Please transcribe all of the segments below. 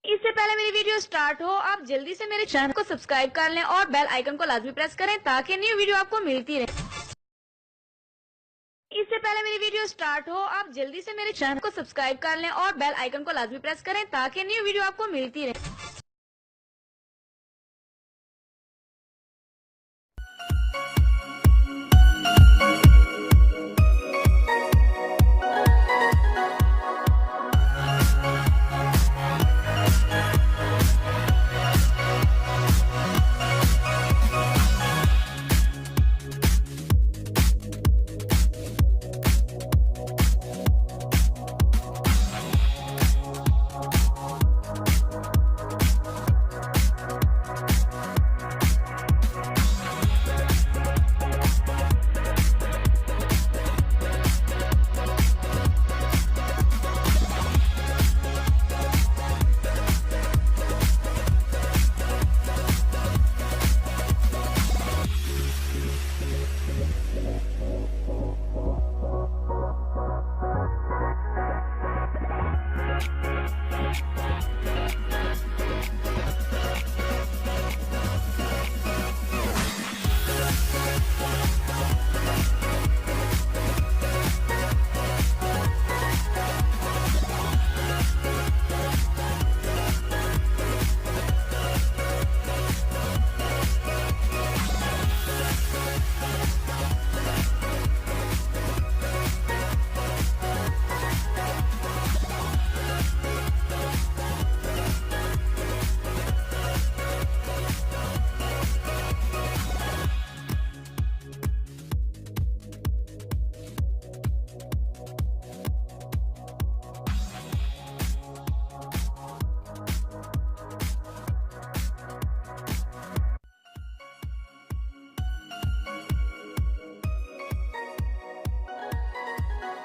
इससे पहले मेरी वीडियो स्टार्ट हो, आप जल्दी से मेरे चैनल को सब्सक्राइब कर लें और बेल आइकन को लाजमी प्रेस करें ताकि न्यू वीडियो आपको मिलती रहे। इससे पहले मेरी वीडियो स्टार्ट हो, आप जल्दी से मेरे चैनल को सब्सक्राइब कर लें और बेल आइकन को लाजमी प्रेस करें ताकि न्यू वीडियो आपको मिलती रहे।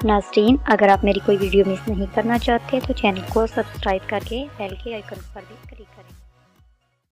नाज़रीन, अगर आप मेरी कोई वीडियो मिस नहीं करना चाहते तो चैनल को सब्सक्राइब करके बेल के आइकन पर भी क्लिक करें।